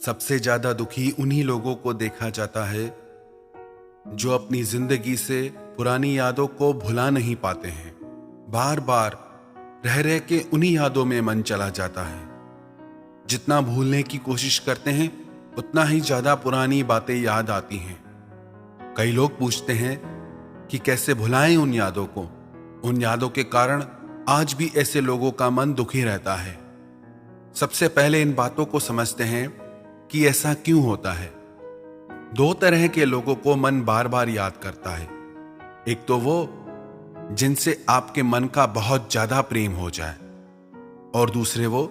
सबसे ज्यादा दुखी उन्हीं लोगों को देखा जाता है जो अपनी जिंदगी से पुरानी यादों को भुला नहीं पाते हैं। बार बार रह रह के उन्हीं यादों में मन चला जाता है। जितना भूलने की कोशिश करते हैं उतना ही ज्यादा पुरानी बातें याद आती हैं। कई लोग पूछते हैं कि कैसे भुलाएं उन यादों को। उन यादों के कारण आज भी ऐसे लोगों का मन दुखी रहता है। सबसे पहले इन बातों को समझते हैं कि ऐसा क्यों होता है। दो तरह के लोगों को मन बार बार याद करता है। एक तो वो जिनसे आपके मन का बहुत ज्यादा प्रेम हो जाए, और दूसरे वो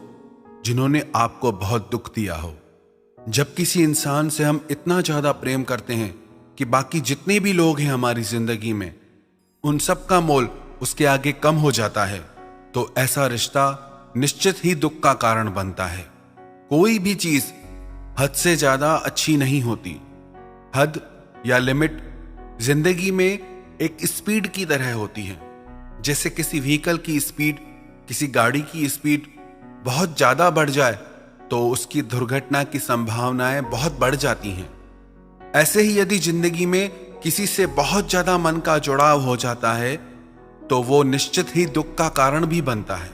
जिन्होंने आपको बहुत दुख दिया हो। जब किसी इंसान से हम इतना ज्यादा प्रेम करते हैं कि बाकी जितने भी लोग हैं हमारी जिंदगी में, उन सब का मोल उसके आगे कम हो जाता है, तो ऐसा रिश्ता निश्चित ही दुख का कारण बनता है। कोई भी चीज हद से ज्यादा अच्छी नहीं होती। हद या लिमिट जिंदगी में एक स्पीड की तरह होती है। जैसे किसी व्हीकल की स्पीड, किसी गाड़ी की स्पीड बहुत ज्यादा बढ़ जाए तो उसकी दुर्घटना की संभावनाएं बहुत बढ़ जाती हैं। ऐसे ही यदि जिंदगी में किसी से बहुत ज्यादा मन का जुड़ाव हो जाता है तो वो निश्चित ही दुख का कारण भी बनता है।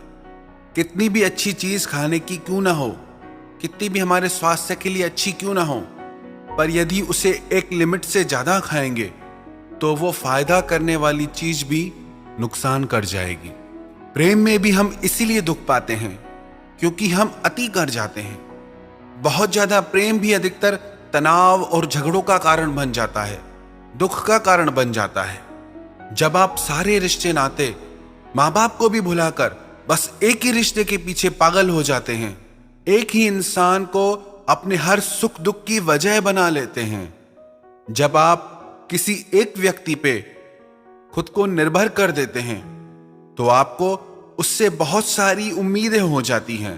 कितनी भी अच्छी चीज खाने की क्यों ना हो, कितनी भी हमारे स्वास्थ्य के लिए अच्छी क्यों ना हो, पर यदि उसे एक लिमिट से ज्यादा खाएंगे तो वो फायदा करने वाली चीज भी नुकसान कर जाएगी। प्रेम में भी हम इसीलिए दुख पाते हैं क्योंकि हम अति कर जाते हैं। बहुत ज्यादा प्रेम भी अधिकतर तनाव और झगड़ों का कारण बन जाता है, दुख का कारण बन जाता है। जब आप सारे रिश्ते नाते, माँ बाप को भी भुलाकर बस एक ही रिश्ते के पीछे पागल हो जाते हैं, एक ही इंसान को अपने हर सुख दुख की वजह बना लेते हैं। जब आप किसी एक व्यक्ति पे खुद को निर्भर कर देते हैं तो आपको उससे बहुत सारी उम्मीदें हो जाती हैं,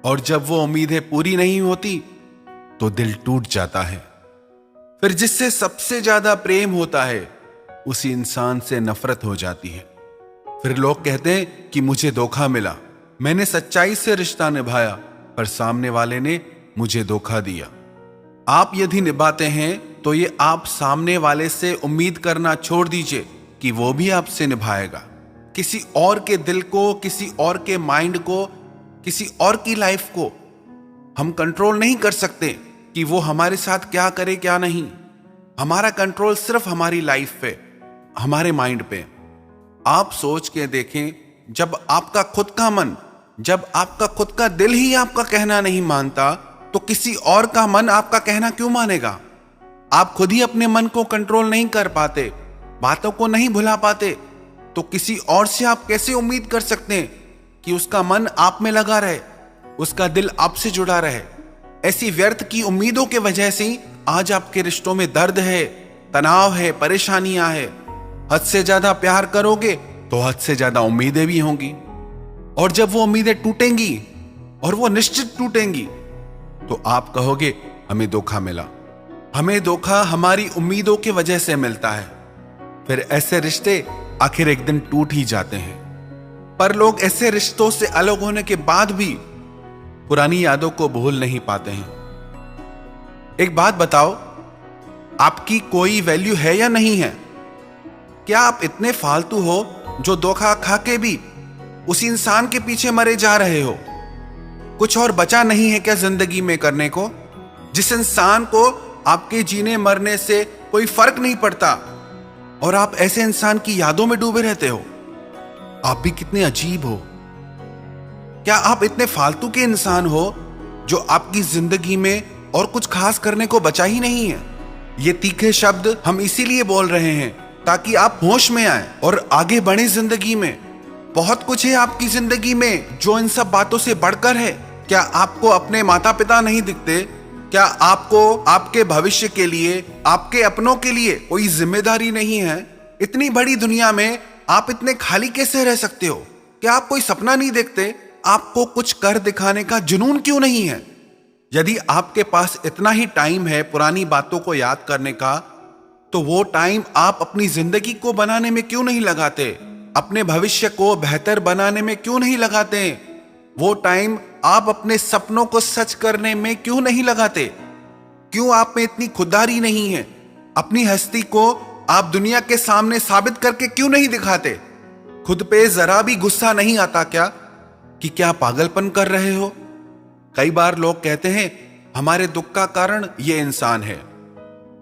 और जब वो उम्मीदें पूरी नहीं होती तो दिल टूट जाता है। फिर जिससे सबसे ज्यादा प्रेम होता है उसी इंसान से नफरत हो जाती है। फिर लोग कहते हैं कि मुझे धोखा मिला, मैंने सच्चाई से रिश्ता निभाया पर सामने वाले ने मुझे धोखा दिया। आप यदि निभाते हैं तो ये आप सामने वाले से उम्मीद करना छोड़ दीजिए कि वो भी आपसे निभाएगा। किसी और के दिल को, किसी और के माइंड को, किसी और की लाइफ को हम कंट्रोल नहीं कर सकते कि वो हमारे साथ क्या करे क्या नहीं। हमारा कंट्रोल सिर्फ हमारी लाइफ पे, हमारे माइंड पे। आप सोच के देखें, जब आपका खुद का मन, जब आपका खुद का दिल ही आपका कहना नहीं मानता तो किसी और का मन आपका कहना क्यों मानेगा। आप खुद ही अपने मन को कंट्रोल नहीं कर पाते, बातों को नहीं भुला पाते, तो किसी और से आप कैसे उम्मीद कर सकते हैं कि उसका मन आप में लगा रहे, उसका दिल आपसे जुड़ा रहे। ऐसी व्यर्थ की उम्मीदों के वजह से ही आज आपके रिश्तों में दर्द है, तनाव है, परेशानियां है। हद से ज्यादा प्यार करोगे तो हद से ज्यादा उम्मीदें भी होंगी, और जब वो उम्मीदें टूटेंगी, और वो निश्चित टूटेंगी, तो आप कहोगे हमें धोखा मिला। हमें धोखा हमारी उम्मीदों की वजह से मिलता है। फिर ऐसे रिश्ते आखिर एक दिन टूट ही जाते हैं। पर लोग ऐसे रिश्तों से अलग होने के बाद भी पुरानी यादों को भूल नहीं पाते हैं। एक बात बताओ, आपकी कोई वैल्यू है या नहीं है? क्या आप इतने फालतू हो जो धोखा खा के भी उसी इंसान के पीछे मरे जा रहे हो? कुछ और बचा नहीं है क्या जिंदगी में करने को? जिस इंसान को आपके जीने मरने से कोई फर्क नहीं पड़ता और आप ऐसे इंसान की यादों में डूबे रहते हो। आप भी कितने अजीब हो। क्या आप इतने फालतू के इंसान हो जो आपकी जिंदगी में और कुछ खास करने को बचा ही नहीं है? ये तीखे शब्द हम इसीलिए बोल रहे हैं ताकि आप होश में आए और आगे बढ़े जिंदगी में। बहुत कुछ है आपकी जिंदगी में जो इन सब बातों से बढ़कर है। क्या आपको अपने माता पिता नहीं दिखते? क्या आपको आपके भविष्य के लिए, आपके अपनों के लिए कोई जिम्मेदारी नहीं है? इतनी बड़ी दुनिया में आप इतने खाली कैसे रह सकते हो? क्या आप कोई सपना नहीं देखते? आपको कुछ कर दिखाने का जुनून क्यों नहीं है? यदि आपके पास इतना ही टाइम है पुरानी बातों को याद करने का, तो वो टाइम आप अपनी जिंदगी को बनाने में क्यों नहीं लगाते? अपने भविष्य को बेहतर बनाने में क्यों नहीं लगाते? वो टाइम आप अपने सपनों को सच करने में क्यों नहीं लगाते? क्यों आप में इतनी खुददारी नहीं है? अपनी हस्ती को आप दुनिया के सामने साबित करके क्यों नहीं दिखाते? खुद पे जरा भी गुस्सा नहीं आता क्या कि क्या पागलपन कर रहे हो? कई बार लोग कहते हैं हमारे दुख का कारण ये इंसान है,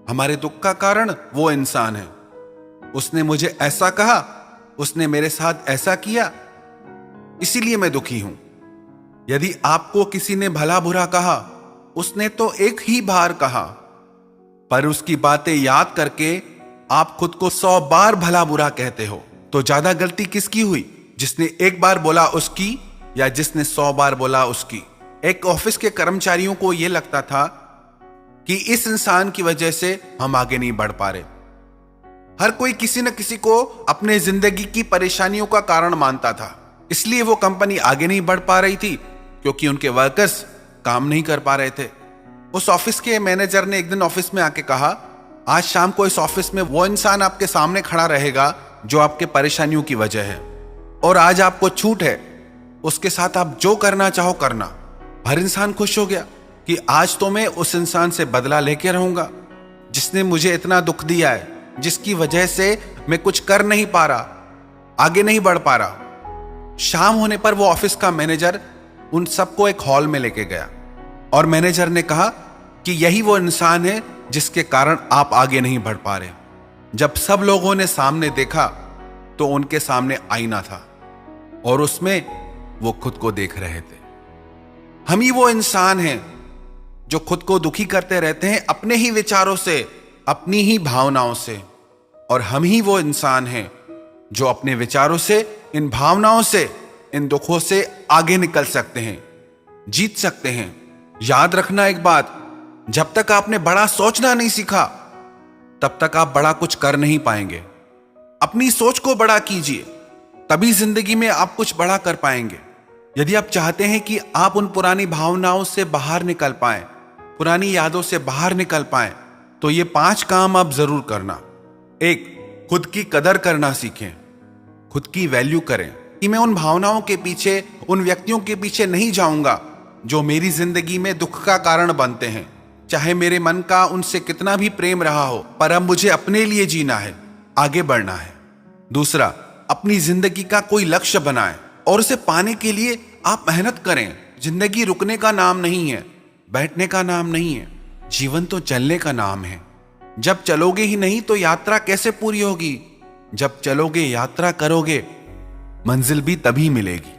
हमारे दुख का कारण वो इंसान है, उसने मुझे ऐसा कहा, उसने मेरे साथ ऐसा किया, इसीलिए मैं दुखी हूं। यदि आपको किसी ने भला बुरा कहा, उसने तो एक ही बार कहा, पर उसकी बातें याद करके आप खुद को 100 बार भला बुरा कहते हो। तो ज्यादा गलती किसकी हुई, जिसने एक बार बोला उसकी या जिसने 100 बार बोला उसकी? एक ऑफिस के कर्मचारियों को यह लगता था कि इस इंसान की वजह से हम आगे नहीं बढ़ पा रहे। हर कोई किसी न किसी को अपने जिंदगी की परेशानियों का कारण मानता था, इसलिए वो कंपनी आगे नहीं बढ़ पा रही थी, क्योंकि उनके वर्कर्स काम नहीं कर पा रहे थे। उस ऑफिस के मैनेजर ने एक दिन ऑफिस में आके कहा, आज शाम को इस ऑफिस में वो इंसान आपके सामने खड़ा रहेगा जो आपके परेशानियों की वजह है, और आज आपको छूट है, उसके साथ आप जो करना चाहो करना। हर इंसान खुश हो गया कि आज तो मैं उस इंसान से बदला लेके रहूंगा जिसने मुझे इतना दुख दिया है, जिसकी वजह से मैं कुछ कर नहीं पा रहा, आगे नहीं बढ़ पा रहा। शाम होने पर वो ऑफिस का मैनेजर उन सबको एक हॉल में लेके गया और मैनेजर ने कहा कि यही वो इंसान है जिसके कारण आप आगे नहीं बढ़ पा रहे। जब सब लोगों ने सामने देखा तो उनके सामने आईना था और उसमें वो खुद को देख रहे थे। हम ही वो इंसान हैं जो खुद को दुखी करते रहते हैं अपने ही विचारों से, अपनी ही भावनाओं से, और हम ही वो इंसान हैं जो अपने विचारों से, इन भावनाओं से, इन दुखों से आगे निकल सकते हैं, जीत सकते हैं। याद रखना एक बात, जब तक आपने बड़ा सोचना नहीं सीखा तब तक आप बड़ा कुछ कर नहीं पाएंगे। अपनी सोच को बड़ा कीजिए, तभी जिंदगी में आप कुछ बड़ा कर पाएंगे। यदि आप चाहते हैं कि आप उन पुरानी भावनाओं से बाहर निकल पाएं, पुरानी यादों से बाहर निकल पाएं, तो ये 5 काम आप जरूर करना। 1, खुद की कदर करना सीखें, खुद की वैल्यू करें कि मैं उन भावनाओं के पीछे, उन व्यक्तियों के पीछे नहीं जाऊंगा जो मेरी जिंदगी में दुख का कारण बनते हैं। चाहे मेरे मन का उनसे कितना भी प्रेम रहा हो, पर अब मुझे अपने लिए जीना है, आगे बढ़ना है। दूसरा, अपनी जिंदगी का कोई लक्ष्य बनाएं और उसे पाने के लिए आप मेहनत करें। जिंदगी रुकने का नाम नहीं है, बैठने का नाम नहीं है, जीवन तो चलने का नाम है। जब चलोगे ही नहीं तो यात्रा कैसे पूरी होगी? जब चलोगे, यात्रा करोगे, मंजिल भी तभी मिलेगी।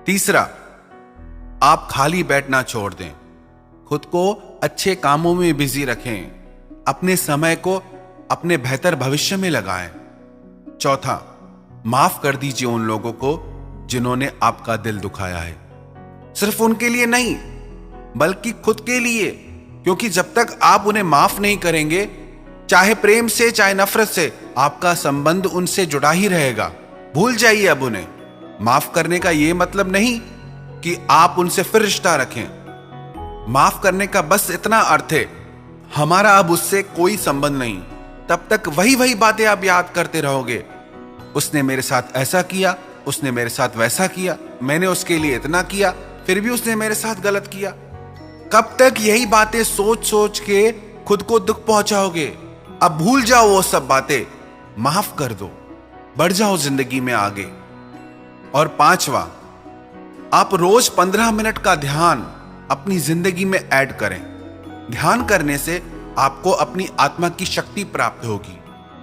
तीसरा, आप खाली बैठना छोड़ दें, खुद को अच्छे कामों में बिजी रखें, अपने समय को अपने बेहतर भविष्य में लगाएं। चौथा, माफ कर दीजिए उन लोगों को जिन्होंने आपका दिल दुखाया है, सिर्फ उनके लिए नहीं बल्कि खुद के लिए, क्योंकि जब तक आप उन्हें माफ नहीं करेंगे, चाहे प्रेम से चाहे नफरत से, आपका संबंध उनसे जुड़ा ही रहेगा। भूल जाइए अब उन्हें। माफ करने का यह मतलब नहीं कि आप उनसे फिर रिश्ता रखें। माफ करने का बस इतना अर्थ है, हमारा अब उससे कोई संबंध नहीं। तब तक वही वही बातें आप याद करते रहोगे, उसने मेरे साथ ऐसा किया, उसने मेरे साथ वैसा किया, मैंने उसके लिए इतना किया, फिर भी उसने मेरे साथ गलत किया। कब तक यही बातें सोच सोच के खुद को दुख पहुंचाओगे? अब भूल जाओ वो सब बातें, माफ कर दो, बढ़ जाओ जिंदगी में आगे। और 5वां, आप रोज 15 मिनट का ध्यान अपनी जिंदगी में ऐड करें। ध्यान करने से आपको अपनी आत्मा की शक्ति प्राप्त होगी,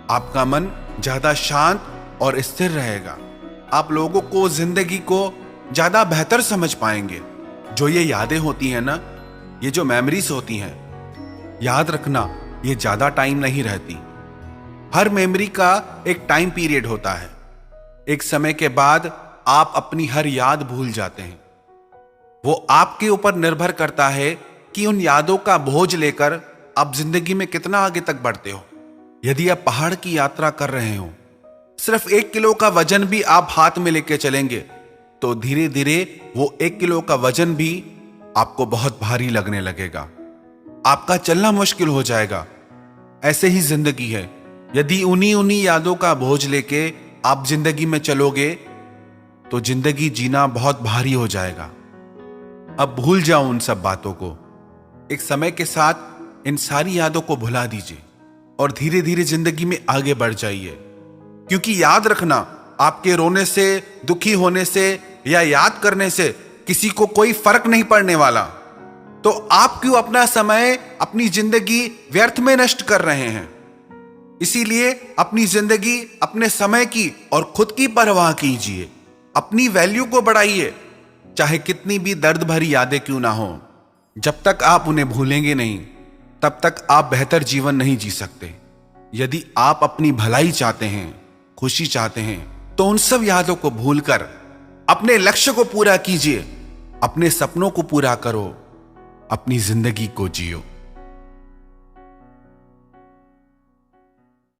आपका मन ज्यादा शांत और स्थिर रहेगा, आप लोगों को, जिंदगी को ज्यादा बेहतर समझ पाएंगे। जो ये यादें होती हैं ना, ये जो मेमोरीज होती हैं, याद रखना ये ज्यादा टाइम नहीं रहती। हर मेमोरी का एक टाइम पीरियड होता है। एक समय के बाद आप अपनी हर याद भूल जाते हैं। वो आपके ऊपर निर्भर करता है कि उन यादों का बोझ लेकर आप जिंदगी में कितना आगे तक बढ़ते हो। यदि आप पहाड़ की यात्रा कर रहे हो, सिर्फ 1 किलो का वजन भी आप हाथ में लेके चलेंगे, तो धीरे धीरे वो 1 किलो का वजन भी आपको बहुत भारी लगने लगेगा, आपका चलना मुश्किल हो जाएगा। ऐसे ही जिंदगी है, यदि उन्हीं यादों का बोझ लेके आप जिंदगी में चलोगे तो जिंदगी जीना बहुत भारी हो जाएगा। अब भूल जाओ उन सब बातों को। एक समय के साथ इन सारी यादों को भुला दीजिए और धीरे धीरे जिंदगी में आगे बढ़ जाइए। क्योंकि याद रखना, आपके रोने से, दुखी होने से या याद करने से किसी को कोई फर्क नहीं पड़ने वाला। तो आप क्यों अपना समय, अपनी जिंदगी व्यर्थ में नष्ट कर रहे हैं? इसीलिए अपनी जिंदगी, अपने समय की और खुद की परवाह कीजिए। अपनी वैल्यू को बढ़ाइए, चाहे कितनी भी दर्द भरी यादें क्यों ना हो। जब तक आप उन्हें भूलेंगे नहीं, तब तक आप बेहतर जीवन नहीं जी सकते। यदि आप अपनी भलाई चाहते हैं, खुशी चाहते हैं, तो उन सब यादों को भूलकर अपने लक्ष्य को पूरा कीजिए, अपने सपनों को पूरा करो, अपनी जिंदगी को जियो।